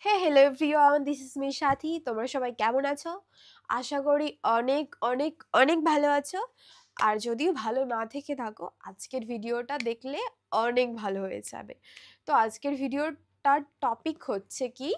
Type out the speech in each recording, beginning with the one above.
Hello everyone, this is me সাথী। তোমরা সবাই কেমন আছো? আশা করি অনেক অনেক অনেক ভালো আছো। আর যদিও ভালো না থেকে থাকো, আজকের ভিডিওটা দেখলে অনেক ভালো হয়ে যাবে। তো আজকের ভিডিওটার টপিক হচ্ছে কি,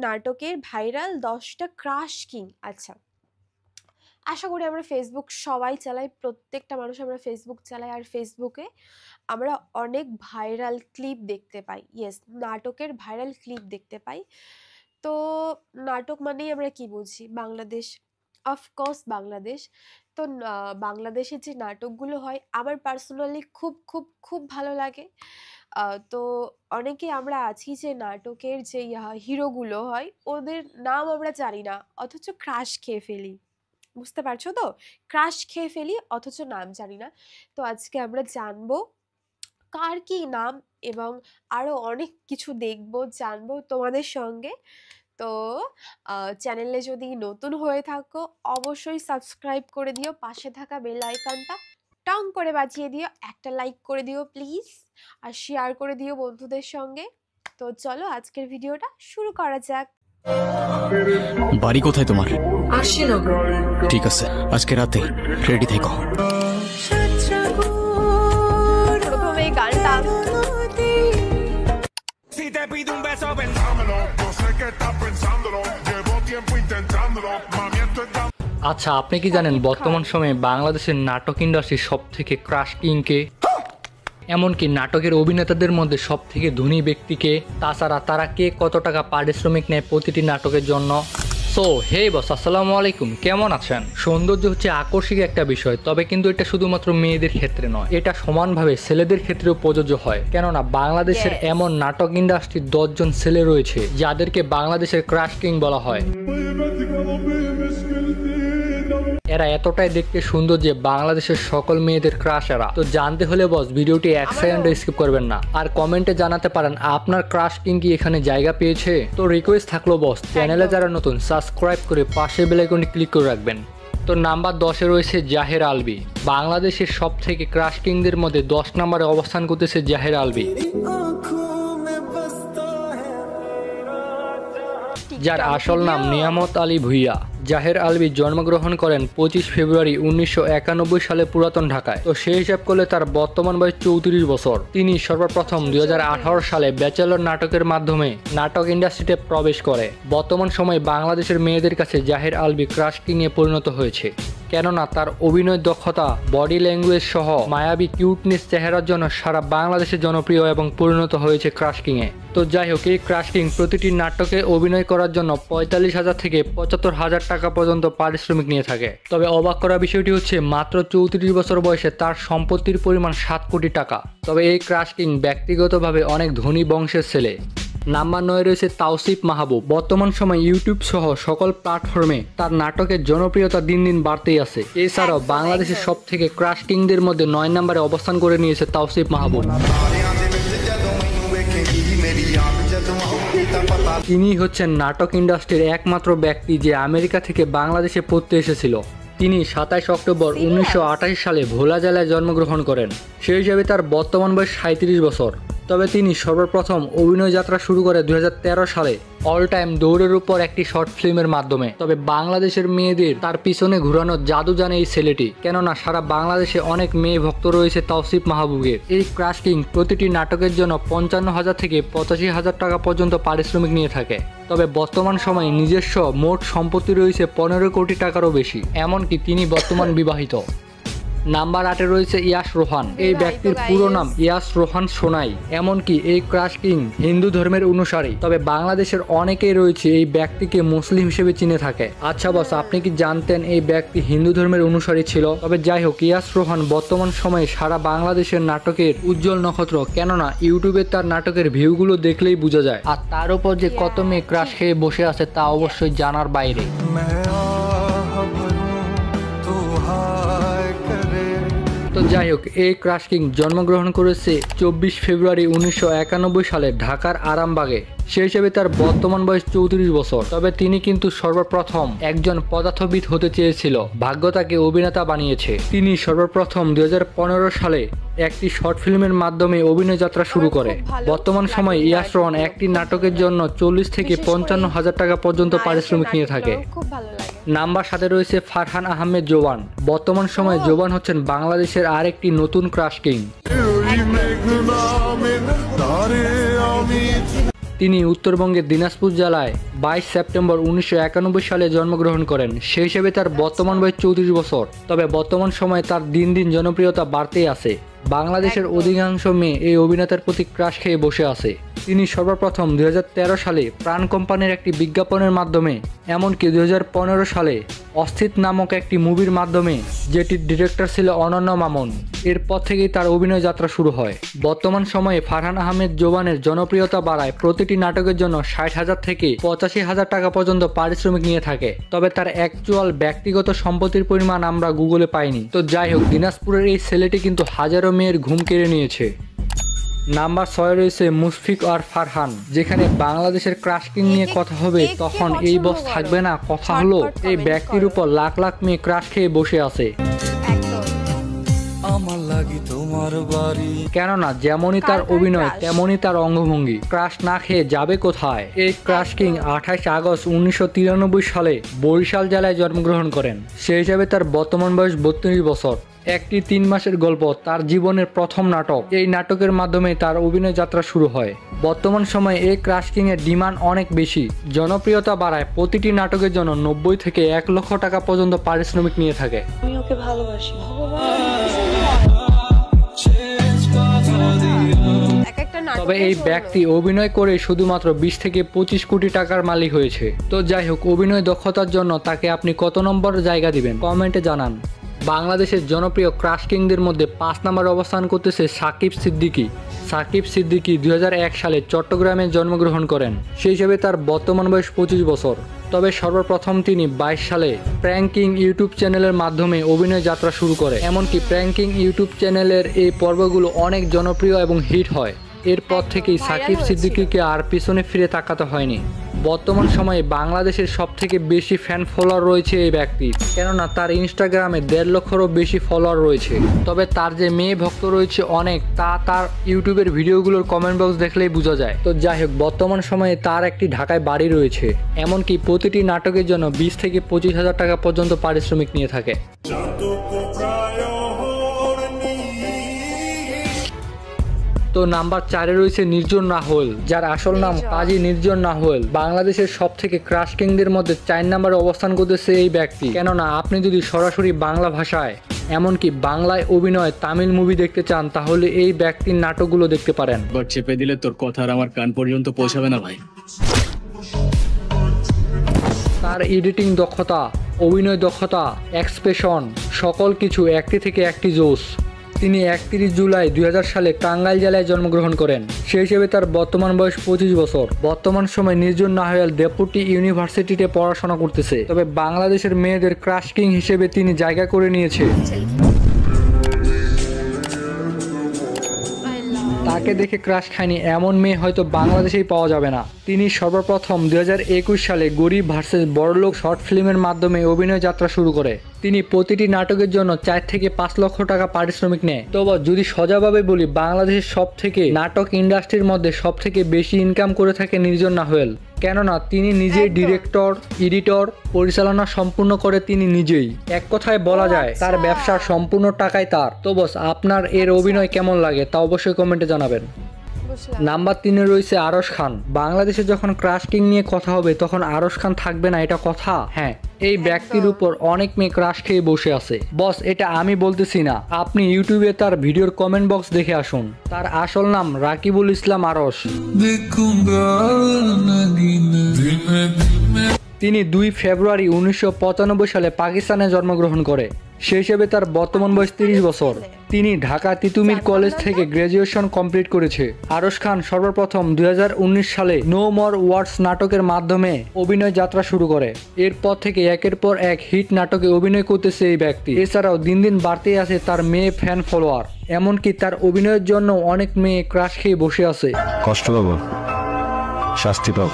নাটকের ভাইরাল 10টা ক্রাশ কিং। আচ্ছা, আশা করি আমরা ফেসবুক সবাই চালাই, প্রত্যেকটা মানুষ আমরা ফেসবুক চালাই, আর ফেসবুকে আমরা অনেক ভাইরাল ক্লিপ দেখতে পাই। ইয়েস, নাটকের ভাইরাল ক্লিপ দেখতে পাই। তো নাটক মানেই আমরা কি বুঝি? বাংলাদেশ, অফকোর্স বাংলাদেশ। তো বাংলাদেশের যে নাটকগুলো হয় আমার পার্সোনালি খুব খুব খুব ভালো লাগে। তো অনেকে আমরা আছি যে নাটকের যে হিরোগুলো হয় ওদের নাম আমরা জানি না, অথচ ক্রাশ খেয়ে ফেলি। বুঝতে পারছো তো? ক্রাশ খেয়ে ফেলি অথচ নাম জানি না। তো আজকে আমরা জানবো কার কি নাম, এবং আরো অনেক কিছু দেখবো, জানবো তোমাদের সঙ্গে। তো চ্যানেলে যদি নতুন হয়ে থাকো অবশ্যই সাবস্ক্রাইব করে দিও, পাশে থাকা বেল আইকনটা টং করে বাজিয়ে দিও, একটা লাইক করে দিও প্লিজ, আর শেয়ার করে দিও বন্ধুদের সঙ্গে। তো চলো আজকের ভিডিওটা শুরু করা যাক। বাড়ি কোথায় তোমার? আশিনগর। ঠিক আছে, আজকে রাতে রেডি থেকো। প্রথমে এই গানটা Si te pido un beso, pensámelo. Yo sé que estás pensándolo. Llevo tiempo intentándolo. Mami, esto es আচ্ছা, আপনি কি জানেন বর্তমান সময়ে বাংলাদেশের নাটক ইন্ডাস্ট্রির সব থেকে ক্রাশ কিংকে? এমনকি নাটকের অভিনেতাদের মধ্যে সব থেকে ধনী ব্যক্তিকে? তাছাড়া তারা কে কত টাকা পারিশ্রমিক নেয় প্রতিটি নাটকের জন্য? সো হে বস, আসসালামু আলাইকুম, কেমন আছেন? সৌন্দর্য হচ্ছে আকর্ষক একটা বিষয়, তবে কিন্তু এটা শুধুমাত্র মেয়েদের ক্ষেত্রে নয়, এটা সমানভাবে ছেলেদের ক্ষেত্রেও প্রযোজ্য হয়। কেননা বাংলাদেশের এমন নাটক ইন্ডাস্ট্রির 10 জন ছেলে রয়েছে যাদেরকে বাংলাদেশের ক্রাশ কিং বলা হয়। এরা এতটাই দেখতে সুন্দর যে বাংলাদেশের সকল মেয়েদের ক্রাশ এরা। তো জানতে হলে বস ভিডিওটি 1 সেকেন্ডও স্কিপ করবেন না, আর কমেন্টে জানাতে পারেন আপনার ক্রাশ কিং কি এখানে জায়গা পেয়েছে। তো রিকোয়েস্ট থাকলো বস, চ্যানেলে যারা নতুন সাবস্ক্রাইব করে পাশে বেল আইকনে ক্লিক করে রাখবেন। তো নাম্বার 10-এ রয়েছে জাহের আলভী। বাংলাদেশের সব থেকে ক্রাশ কিংদের মধ্যে 10 নম্বরে অবস্থান করতেছে জাহের আলভী, যার আসল নাম নিয়ামত আলী ভুইয়া। জাহের আলভী জন্মগ্রহণ করেন 25 ফেব্রুয়ারি 1991 সালে পুরাতন ঢাকায়। তো সেই হিসাব করলে তার বর্তমান বয়স 34 বছর। তিনি সর্বপ্রথম 2018 সালে ব্যাচেলর নাটকের মাধ্যমে নাটক ইন্ডাস্ট্রিতে প্রবেশ করে। বর্তমান সময়ে বাংলাদেশের মেয়েদের কাছে জাহের আলভী ক্রাশ কিংয়ে পরিণত হয়েছে, কেননা তার অভিনয় দক্ষতা, বডি ল্যাঙ্গুয়েজ সহ মায়াবী কিউটনেস চেহারার জন্য সারা বাংলাদেশে জনপ্রিয় এবং পরিণত হয়েছে ক্রাশ কিংয়ে। তো যাই হোক, এই ক্রাশ কিং প্রতিটি নাটকে অভিনয় করার জন্য 45,000 থেকে 75,000 টাকা পর্যন্ত পারিশ্রমিক নিয়ে থাকে। তবে অবাক করা বিষয়টি হচ্ছে মাত্র 34 বছর বয়সে তার সম্পত্তির পরিমাণ 7 কোটি টাকা। তবে এই ক্রাশ কিং ব্যক্তিগতভাবে অনেক ধনী বংশের ছেলে। নাম্বার 9 রয়েছে তাওসিফ মাহবুব। বর্তমান সময় ইউটিউব সহ সকল প্ল্যাটফর্মে তার নাটকের জনপ্রিয়তা দিন দিন বাড়তেই আছে। এছাড়াও বাংলাদেশের সব থেকে ক্রাশ কিংদের মধ্যে 9 নম্বরে অবস্থান করে নিয়েছে তাওসিফ মাহবুব। তিনি হচ্ছেন নাটক ইন্ডাস্ট্রির একমাত্র ব্যক্তি যে আমেরিকা থেকে বাংলাদেশে পড়তে এসেছিল। তিনি 27 অক্টোবর 1988 সালে ভোলা জেলায় জন্মগ্রহণ করেন। সেই হিসাবে তার বর্তমান বয়স 37 বছর। তবে তিনি সর্বপ্রথম অভিনয় যাত্রা শুরু করে 2013 সালে অল টাইম দৌড়ের উপর একটি শর্ট ফিল্মের মাধ্যমে। তবে বাংলাদেশের মেয়েদের তার পিছনে ঘুরানো জাদু জানে এই ছেলেটি, কেননা সারা বাংলাদেশে অনেক মেয়ে ভক্ত রয়েছে তাওসিফ মাহবুবের। এই ক্রাশ কিং প্রতিটি নাটকের জন্য 55,000 থেকে 85,000 টাকা পর্যন্ত পারিশ্রমিক নিয়ে থাকে। তবে বর্তমান সময়ে নিজস্ব মোট সম্পত্তি রয়েছে 15 কোটি টাকারও বেশি। এমনকি তিনি বর্তমান বিবাহিত। নাম্বার 8-এ রয়েছে ইয়াশ রোহান। এই ব্যক্তির পুরো নাম ইয়াশ রোহান সোনাই। এমনকি এই ক্রাশ কিং হিন্দু ধর্মের অনুসারী। তবে বাংলাদেশের অনেকেই রয়েছে এই ব্যক্তিকে মুসলিম হিসেবে চিনে থাকে। আচ্ছা বস, আপনি কি জানতেন এই ব্যক্তি হিন্দু ধর্মের অনুসারী ছিল? তবে যাই হোক, ইয়াশ রোহান বর্তমান সময়ে সারা বাংলাদেশের নাটকের উজ্জ্বল নক্ষত্র, কেননা ইউটিউবে তার নাটকের ভিউগুলো দেখলেই বোঝা যায়। আর তার উপর যে কত মেয়ে ক্রাশ খেয়ে বসে আছে তা অবশ্যই জানার বাইরে। তো যাই হোক, এই ক্রাশ কিং জন্মগ্রহণ করেছে 24 ফেব্রুয়ারি 1991 সালে ঢাকার আরামবাগে। সেই হিসেবে তার বর্তমান বয়স 34 বছর। তবে তিনি কিন্তু সর্বপ্রথম একজন পদার্থবিদ হতে চেয়েছিল, ভাগ্য তাকে অভিনেতা বানিয়েছে। তিনি সর্বপ্রথম 2015 সালে একটি শর্ট ফিল্মের মাধ্যমে অভিনয় যাত্রা শুরু করে। বর্তমান সময়ে ইয়াশ রোহন একটি নাটকের জন্য 40 থেকে 55 হাজার টাকা পর্যন্ত পারিশ্রমিক নিয়ে থাকে। খুব ভালো লাগে। নাম্বার 7 রয়েছে ফারহান আহমেদ জোবান। বর্তমান সময়ে জোবান হচ্ছেন বাংলাদেশের আরেকটি নতুন ক্রাশ কিং। তিনি উত্তরবঙ্গের দিনাজপুর জেলায় 22 সেপ্টেম্বর 1991 সালে জন্মগ্রহণ করেন। সেই হিসেবে তার বর্তমান বয়স 34 বছর। তবে বর্তমান সময়ে তার দিন দিন জনপ্রিয়তা বাড়তেই আছে। বাংলাদেশের অধিকাংশ মেয়ে এই অভিনেতার প্রতি ক্রাশ খেয়ে বসে আছে। তিনি সর্বপ্রথম 2013 সালে প্রাণ কোম্পানির একটি বিজ্ঞাপনের মাধ্যমে, এমনকি 2015 সালে অস্থিত নামক একটি মুভির মাধ্যমে, যেটির ডিরেক্টর ছিল অনন্য মামুন। এরপর থেকেই তার অভিনয় যাত্রা শুরু হয়। বর্তমান সময়ে ফারহান আহমেদ জোবানের জনপ্রিয়তা বাড়ায় প্রতিটি নাটকের জন্য 60,000 থেকে 85,000 টাকা পর্যন্ত পারিশ্রমিক নিয়ে থাকে। তবে তার অ্যাকচুয়াল ব্যক্তিগত সম্পত্তির পরিমাণ আমরা গুগলে পাইনি। তো যাই হোক, দিনাজপুরের এই ছেলেটি কিন্তু হাজারো মেয়ের ঘুম কেড়ে নিয়েছে। নাম্বার 6 রয়েছে মুশফিক আর ফারহান। যেখানে বাংলাদেশের ক্রাশ কিং নিয়ে কথা হবে, তখন এই বস থাকবে না। কথা হলো, এই ব্যক্তির উপর লাখ লাখ মেয়ে ক্রাশ খেয়ে বসে আছে। কেননা যেমনই তার অভিনয় তেমনই তার অঙ্গভঙ্গি। ক্রাশ না খেয়ে যাবে কোথায়? এই ক্রাশ কিং 28 আগস্ট 1993 সালে বরিশাল জেলায় জন্মগ্রহণ করেন। সেই হিসাবে তার বর্তমান বয়স 32 বছর। একটি 3 মাসের গল্প তার জীবনের প্রথম নাটক। এই নাটকের মাধ্যমে তার অভিনয় যাত্রা শুরু হয়। বর্তমান সময়ে এই ক্রাশ কিং এর ডিমান্ড অনেক বেশি। জনপ্রিয়তা বাড়ায় প্রতিটি নাটকের জন্য 90 থেকে 1 লক্ষ টাকা পর্যন্ত পারিশ্রমিক নিয়ে থাকে। আমি ওকে ভালোবাসি। তবে এই ব্যক্তি অভিনয় করে শুধুমাত্র 20 থেকে 25 কোটি টাকার মালিক হয়েছে। তো যাই হোক, অভিনয় দক্ষতার জন্য তাকে আপনি কত নম্বর জায়গা দিবেন কমেন্টে জানান। বাংলাদেশের জনপ্রিয় ক্রাশ কিংদের মধ্যে 5 নম্বরে অবস্থান করতেছে সাকিব সিদ্দিকী। সাকিব সিদ্দিকী 2001 সালে চট্টগ্রামে জন্মগ্রহণ করেন। সেই হিসেবে তার বর্তমান বয়স 25 বছর। তবে সর্বপ্রথম তিনি 22 সালে প্র্যাঙ্কিং ইউটিউব চ্যানেলের মাধ্যমে অভিনয় যাত্রা শুরু করে। এমনকি প্র্যাঙ্কিং ইউটিউব চ্যানেলের এই পর্বগুলো অনেক জনপ্রিয় এবং হিট হয়। এরপর থেকেই সাকিব সিদ্দিকীকে আর পিছনে ফিরে তাকাতে হয়নি। বর্তমান সময়ে বাংলাদেশের সবথেকে বেশি ফ্যান ফলোয়ার রয়েছে এই ব্যক্তির। কেননা তার ইনস্টাগ্রামে 1.5 লক্ষেরও বেশি ফলোয়ার রয়েছে। তবে তার যে মেয়ে ভক্ত রয়েছে অনেক, তা তার ইউটিউবের ভিডিওগুলোর কমেন্ট বক্স দেখলেই বোঝা যায়। তো যাই হোক, বর্তমান সময়ে তার একটি ঢাকায় বাড়ি রয়েছে। এমনকি প্রতিটি নাটকের জন্য 20 থেকে 25,000 টাকা পর্যন্ত পারিশ্রমিক নিয়ে থাকে। তো নাম্বার 4 রয়েছে নির্জন রাহুল, যার আসল নাম কাজী নির্জন রাহুল। বাংলাদেশের সব থেকে ক্রাশ কিংদের মধ্যে 4 নম্বরে অবস্থান করতেছে এই ব্যক্তি। কেননা আপনি যদি সরাসরি বাংলা ভাষায়, এমনকি বাংলায় অভিনয় তামিল মুভি দেখতে চান, তাহলে এই ব্যক্তির নাটকগুলো দেখতে পারেন। বাট চেপে দিলে তোর কথা আর আমার কান পর্যন্ত পৌঁছাবে না ভাই। তার এডিটিং দক্ষতা, অভিনয় দক্ষতা, এক্সপ্রেশন, সকল কিছু একটি থেকে একটি জোশ। তিনি 31 জুলাই 2000 সালে টাঙ্গাইল জেলায় জন্মগ্রহণ করেন। সেই হিসেবে তার বর্তমান বয়স 25 বছর। বর্তমান সময় নির্জন রাহুল ডেপুটি ইউনিভার্সিটিতে পড়াশোনা করতেছে। তবে বাংলাদেশের মেয়েদের ক্রাশ কিং হিসেবে তিনি জায়গা করে নিয়েছে। তাকে দেখে ক্রাশ খায়নি এমন মেয়ে হয়তো বাংলাদেশেই পাওয়া যাবে না। তিনি সর্বপ্রথম 2021 সালে গরিব ভার্সেস বড়লোক শর্ট ফিল্মের মাধ্যমে অভিনয় যাত্রা শুরু করে। তিনি প্রতিটি নাটকের জন্য 4 থেকে 5 লক্ষ টাকা পারিশ্রমিক নেয়। তবে যদি সোজাভাবে বলি, বাংলাদেশের সব থেকে নাটক ইন্ডাস্ট্রির মধ্যে সব থেকে বেশি ইনকাম করে থাকে নির্জন রাহুল। কেননা তিনি নিজেই ডিরেক্টর, এডিটর, পরিচালনা সম্পূর্ণ করে তিনি নিজেই। এক কথায় বলা যায় তার ব্যবসার সম্পূর্ণ টাকাই তার। তো বস, আপনার এর অভিনয় কেমন লাগে তা অবশ্যই কমেন্টে জানাবেন। নাম্বার 3 রয়েছে আরশ খান। বাংলাদেশে যখন ক্রাশ কিং নিয়ে কথা হবে, তখন আরশ খান থাকবে না, এটা কথা? হ্যাঁ, এই ব্যক্তির উপর অনেক মেয়ে ক্রাশ খেয়ে বসে আছে। বস, এটা আমি বলতেছি না, আপনি ইউটিউবে তার ভিডিওর কমেন্ট বক্স দেখে আসুন। তার আসল নাম রাকিবুল ইসলাম আরশ। তিনি 2 ফেব্রুয়ারি 1995 সালে পাকিস্তানে জন্মগ্রহণ করে। সেই হিসেবে তার বর্তমান বয়স 30 বছর। তিনি ঢাকা তিতুমির কলেজ থেকে গ্র্যাজুয়েশন কমপ্লিট করেছে। আরশ খান সর্বপ্রথম 2019 সালে নো মোর ওয়ার্ডস নাটকের মাধ্যমে অভিনয় যাত্রা শুরু করে। এরপর থেকে একের পর এক হিট নাটকে অভিনয় করতেছে এই ব্যক্তি। এছাড়াও দিন দিন বাড়তেই আছে তার মেয়ে ফ্যান ফলোয়ার। এমনকি তার অভিনয়ের জন্য অনেক মেয়ে ক্রাশ খেয়ে বসে আছে। কষ্ট পাবো, শাস্তি পাও।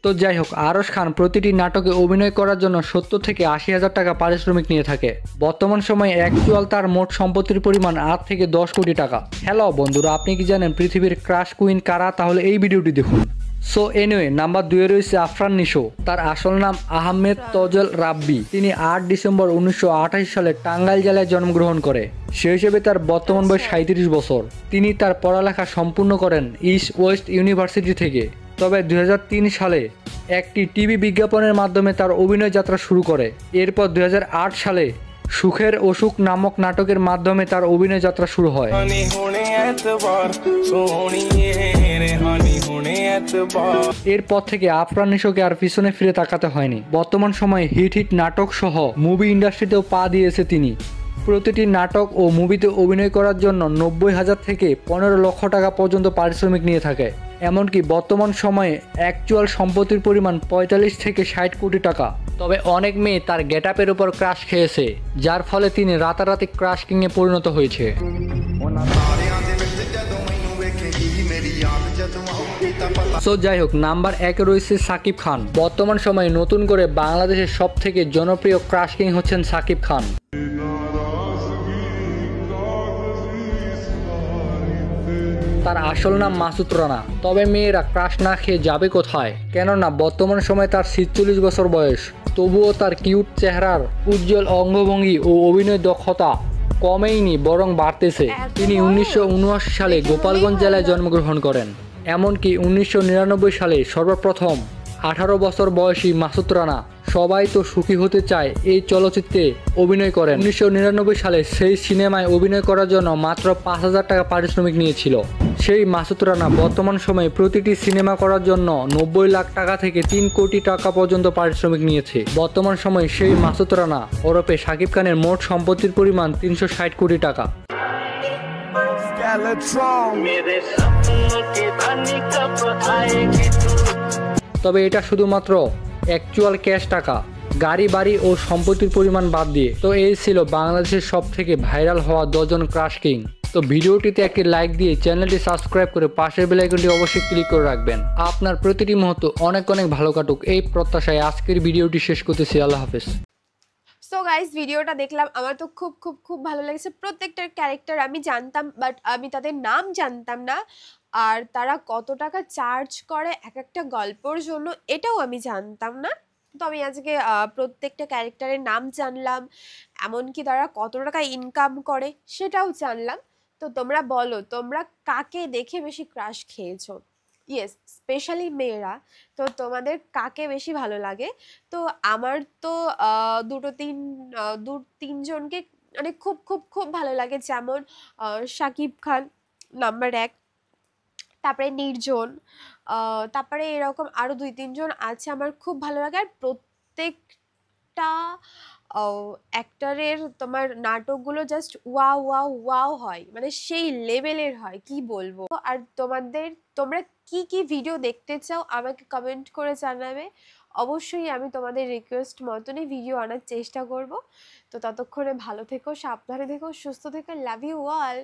তো যাই হোক, আরশ খান প্রতিটি নাটকে অভিনয় করার জন্য 70 থেকে 80,000 টাকা পারিশ্রমিক নিয়ে থাকে। বর্তমান সময়ে অ্যাকচুয়াল তার মোট সম্পত্তির পরিমাণ 8 থেকে 10 কোটি টাকা। হ্যালো বন্ধুরা, আপনি কি জানেন পৃথিবীর ক্রাশ কুইন কারা? তাহলে এই ভিডিওটি দেখুন। সো এনিওয়ে, নাম্বার 2 রয়েছে আফরান নিশো। তার আসল নাম আহমেদ তজল রাব্বি। তিনি 8 ডিসেম্বর 1928 সালে টাঙ্গাইল জেলায় জন্মগ্রহণ করে। সে হিসেবে তার বর্তমান বয়স 37 বছর। তিনি তার পড়ালেখা সম্পূর্ণ করেন ইস্ট ওয়েস্ট ইউনিভার্সিটি থেকে। তবে 2003 সালে একটি টিভি বিজ্ঞাপনের মাধ্যমে তার অভিনয় যাত্রা শুরু করে। এরপর 2008 সালে সুখের অসুখ নামক নাটকের মাধ্যমে তার অভিনয় যাত্রা শুরু হয়। এরপর থেকে আফরান নিশোকে আর পিছনে ফিরে তাকাতে হয়নি। বর্তমান সময়ে হিট নাটক সহ মুভি ইন্ডাস্ট্রিতেও পা দিয়েছে তিনি। প্রতিটি নাটক ও মুভিতে অভিনয় করার জন্য 90,000 থেকে 15 লক্ষ টাকা পর্যন্ত পারিশ্রমিক নিয়ে থাকে। এমনকি বর্তমান সময়ে অ্যাকচুয়াল সম্পত্তির পরিমাণ 45 থেকে 60 কোটি টাকা। তবে অনেক মেয়ে তার গেটআপের উপর ক্রাশ খেয়েছে, যার ফলে তিনি রাতারাতি ক্রাশ কিংয়ে পরিণত হয়েছে। সো যাই হোক, নাম্বার 1 রয়েছে সাকিব খান। বর্তমান সময়ে নতুন করে বাংলাদেশের সব থেকে জনপ্রিয় ক্রাশ কিং হচ্ছেন সাকিব খান। তার আসল নাম মাসুদ রানা। তবে মেয়েরা ক্রাশ না খেয়ে যাবে কোথায়? কেননা বর্তমান সময়ে তার 46 বছর বয়স। তবুও তার কিউট চেহারার উজ্জ্বল অঙ্গভঙ্গি ও অভিনয় দক্ষতা কমেইনি, বরং বাড়তেছে। তিনি 1979 সালে গোপালগঞ্জ জেলায় জন্মগ্রহণ করেন। এমনকি 1999 সালে সর্বপ্রথম 18 বছর বয়সী মাসুদ রানা সবাই তো সুখী হতে চায় এই চলচ্চিত্রে অভিনয় করেন। 1999 সালে সেই সিনেমায় অভিনয় করার জন্য মাত্র 5,000 টাকা পারিশ্রমিক নিয়েছিল। সেই মাসুদ রানা বর্তমান সময়ে প্রতিটি সিনেমা করার জন্য 90 লাখ টাকা থেকে 3 কোটি টাকা পর্যন্ত পারিশ্রমিক নিয়েছে। বর্তমান সময়ে সেই মাসুদ রানা ওরফে শাকিব খানের মোট সম্পত্তির পরিমাণ 360 কোটি টাকা। তবে এটা শুধুমাত্র অ্যাকচুয়াল ক্যাশ টাকা, গাড়ি বাড়ি ও সম্পত্তির পরিমাণ বাদ দিয়ে। তো এই ছিল বাংলাদেশের সব থেকে ভাইরাল হওয়া 10 জন ক্রাশ কিং। তো ভিডিওটিতে একটি লাইক দিয়ে চ্যানেলটি সাবস্ক্রাইব করে পাশের বেল আইকনটি অবশ্যই ক্লিক করে রাখবেন। আপনার প্রতিটি মুহূর্ত অনেক অনেক ভালো কাটুক এই প্রত্যাশায় আজকের ভিডিওটি শেষ করতেছি। আল্লাহ হাফেজ। সো গাইস, ভিডিওটা দেখলাম, আমার তো খুব খুব খুব ভালো লেগেছে। প্রত্যেকটার ক্যারেক্টার আমি জানতাম, বাট আমি তাদের নাম জানতাম না। আর তারা কত টাকা চার্জ করে এক একটা গল্পর জন্য, এটাও আমি জানতাম না। তো আমি আজকে প্রত্যেকটা ক্যারেক্টারের নাম জানলাম, এমনকি তারা কত টাকা ইনকাম করে সেটাও জানলাম। তো তোমরা বলো, তোমরা কাকে দেখে বেশি ক্রাশ খেয়েছো? ইয়েস, স্পেশালি মেয়েরা। তো তোমাদের কাকে বেশি ভালো লাগে? তো আমার তো দু তিনজনকে মানে খুব খুব খুব ভালো লাগে। যেমন শাকিব খান নাম্বার 1, তারপরে নির্জন, তারপরে এরকম আরও 2-3 জন আছে আমার খুব ভালো লাগে। আর প্রত্যেকটা অ্যাক্টরের তোমার নাটকগুলো জাস্ট ওয়াও ওয়াও ওয়াও হয়, মানে সেই লেভেলের হয়, কি বলবো। আর তোমরা কি কি ভিডিও দেখতে চাও আমাকে কমেন্ট করে জানাবে। অবশ্যই আমি তোমাদের রিকোয়েস্ট মতনই ভিডিও আনার চেষ্টা করব। তো ততক্ষণে ভালো থেকো, সাবধানে থেকো, সুস্থ থেকো। Love you all.